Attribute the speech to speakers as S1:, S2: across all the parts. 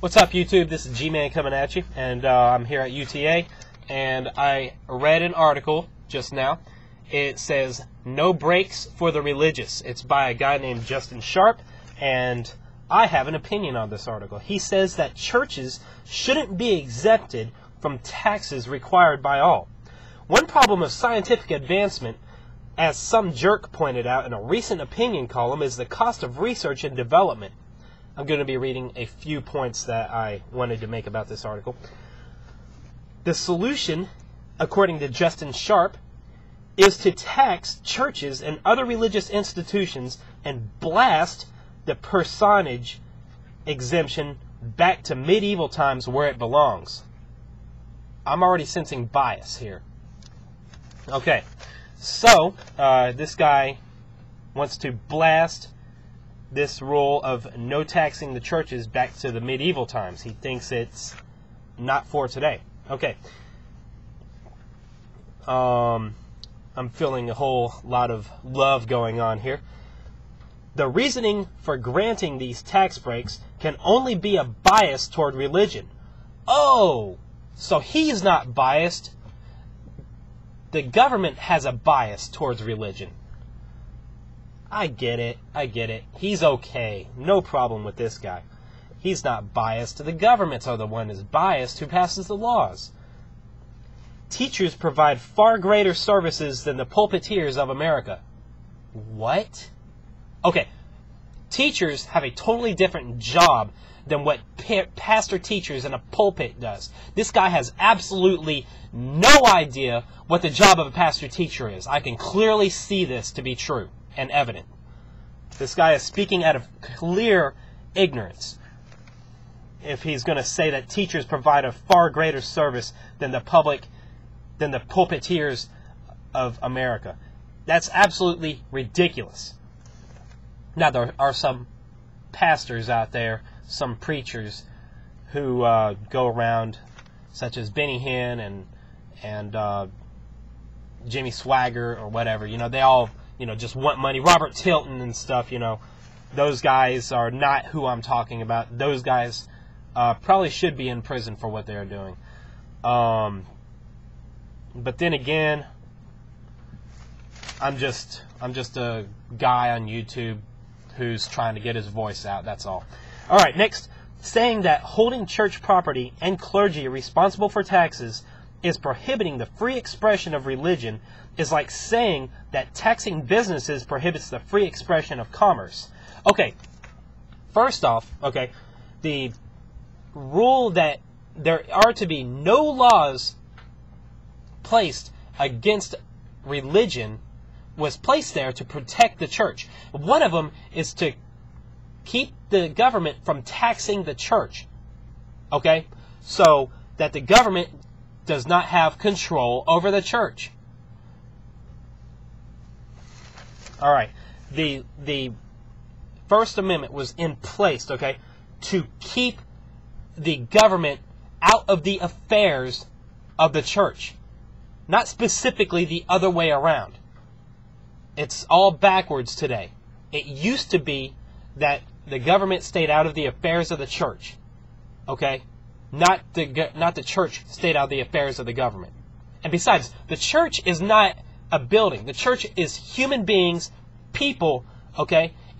S1: What's up, YouTube? This is Gman coming at you, and I'm here at UTA, and I read an article just now. It says, "No breaks for the religious." It's by a guy named Justin Sharp, and I have an opinion on this article. He says that churches shouldn't be exempted from taxes required by all. One problem of scientific advancement, as some jerk pointed out in a recent opinion column, is the cost of research and development. I'm going to be reading a few points that I wanted to make about this article. The solution, according to Justin Sharp, is to tax churches and other religious institutions and blast the personage exemption back to medieval times where it belongs. I'm already sensing bias here. Okay, so this guy wants to blast this rule of no taxing the churches back to the medieval times. He thinks it's not for today. Okay. I'm feeling a whole lot of love going on here. The reasoning for granting these tax breaks can only be a bias toward religion. Oh, so he's not biased. The government has a bias towards religion. I get it. He's okay. No problem with this guy. He's not biased. The governments are the one who's biased who passes the laws. Teachers provide far greater services than the pulpiteers of America. What? Okay, teachers have a totally different job than what pastor teachers in a pulpit does. This guy has absolutely no idea what the job of a pastor teacher is. I can clearly see this to be true and evident. This guy is speaking out of clear ignorance if he's going to say that teachers provide a far greater service than the pulpiteers of America. That's absolutely ridiculous. Now, there are some pastors out there, some preachers who go around, such as Benny Hinn and Jimmy Swagger or whatever. You know, they all just want money. Robert Tilton and stuff, those guys are not who I'm talking about. Those guys probably should be in prison for what they're doing. But then again, I'm just a guy on YouTube who's trying to get his voice out, that's all. All right, next, saying that holding church property and clergy responsible for taxes is prohibiting the free expression of religion is like saying that taxing businesses prohibits the free expression of commerce. Okay, first off, the rule that there are to be no laws placed against religion was placed there to protect the church. One of them is to keep the government from taxing the church. Okay? So that the government does not have control over the church. All right. The First Amendment was in place, to keep the government out of the affairs of the church. Not specifically the other way around. It's all backwards today. It used to be that the government stayed out of the affairs of the church. Okay? Not the church stayed out of the affairs of the government. And besides, the church is not a building. The church is human beings, people,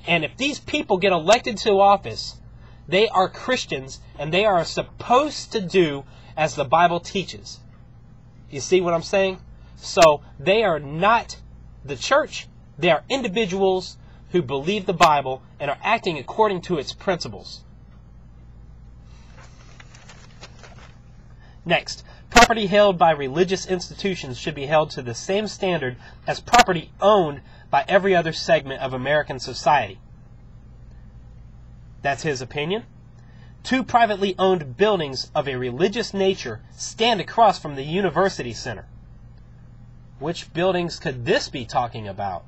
S1: And if these people get elected to office, they are Christians, and they are supposed to do as the Bible teaches. You see what I'm saying? So they are not the church. They are individuals who believe the Bible and are acting according to its principles. Next, property held by religious institutions should be held to the same standard as property owned by every other segment of American society. That's his opinion. 2 privately owned buildings of a religious nature stand across from the University Center. Which buildings could this be talking about?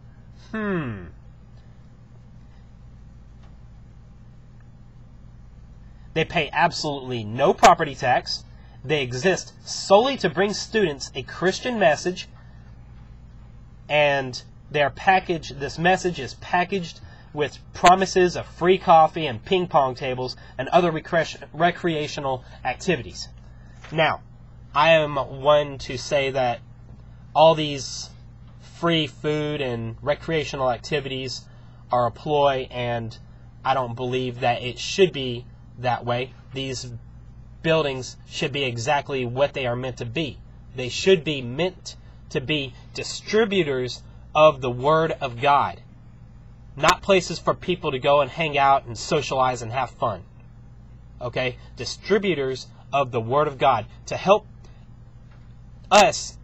S1: They pay absolutely no property tax. They exist solely to bring students a Christian message, and this message is packaged with promises of free coffee and ping pong tables and other recreational activities. Now, I am one to say that all these free food and recreational activities are a ploy, and I don't believe that it should be that way. These buildings should be exactly what they are meant to be. They should be meant to be distributors of the Word of God, not places for people to go and hang out and socialize and have fun. Okay? Distributors of the Word of God to help us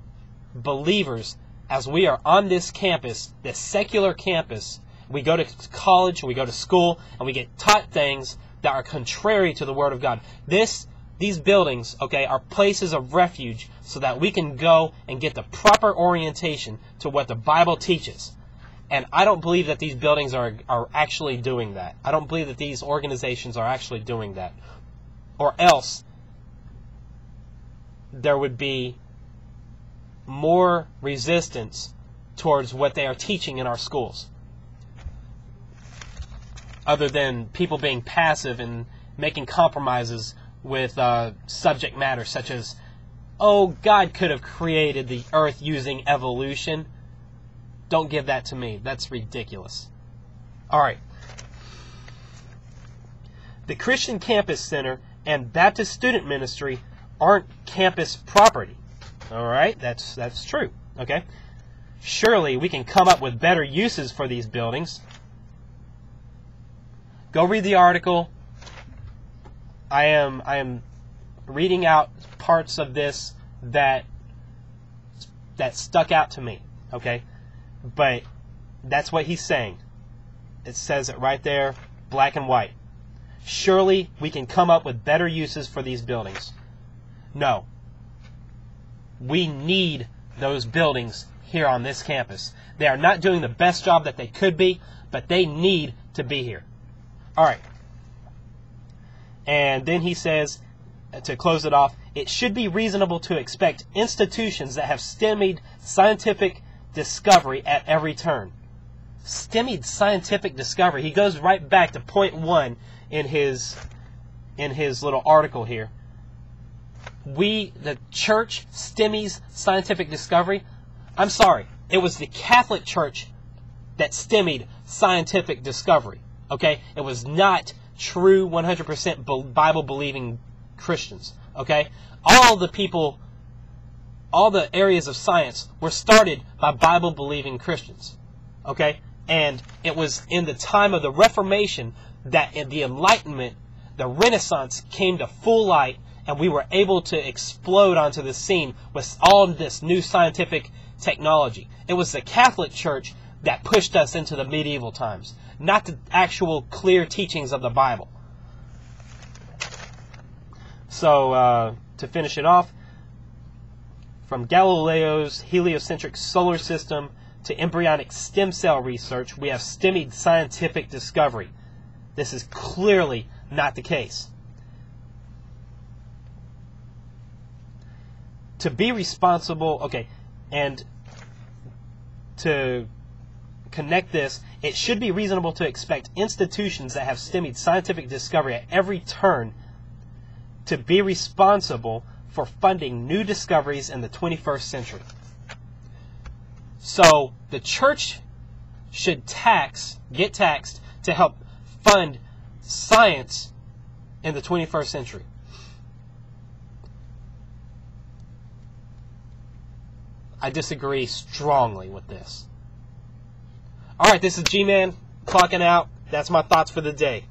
S1: believers as we are on this campus, this secular campus. We go to college, we go to school, and we get taught things that are contrary to the Word of God. These buildings, okay, are places of refuge so that we can go and get the proper orientation to what the Bible teaches. And I don't believe that these buildings are actually doing that. I don't believe that these organizations are actually doing that. Or else there would be more resistance towards what they are teaching in our schools, other than people being passive and making compromises with subject matter such as, oh, God could have created the earth using evolution. Don't give that to me. That's ridiculous. Alright. The Christian Campus Center and Baptist Student Ministry aren't campus property. Alright? That's true. Okay? Surely we can come up with better uses for these buildings. Go read the article. I am reading out parts of this that stuck out to me, okay? But that's what he's saying. It says it right there, black and white. Surely we can come up with better uses for these buildings. No. We need those buildings here on this campus. They are not doing the best job that they could be, but they need to be here. All right. And then he says, to close it off, it should be reasonable to expect institutions that have stymied scientific discovery at every turn. Stymied scientific discovery. He goes right back to point 1 in his little article here. The church stymies scientific discovery. I'm sorry. It was the Catholic Church that stymied scientific discovery. Okay? It was not true 100% Bible-believing Christians. Okay? All the areas of science were started by Bible-believing Christians. Okay? And it was in the time of the Reformation that the Enlightenment, the Renaissance, came to full light, and we were able to explode onto the scene with all this new scientific technology. It was the Catholic Church that pushed us into the medieval times, not the actual clear teachings of the Bible. So, to finish it off, from Galileo's heliocentric solar system to embryonic stem cell research, we have stymied scientific discovery. This is clearly not the case. To be responsible, okay, and to connect this, it should be reasonable to expect institutions that have stymied scientific discovery at every turn to be responsible for funding new discoveries in the 21st century. So the church should get taxed to help fund science in the 21st century. I disagree strongly with this. Alright, this is Gman, clocking out. That's my thoughts for the day.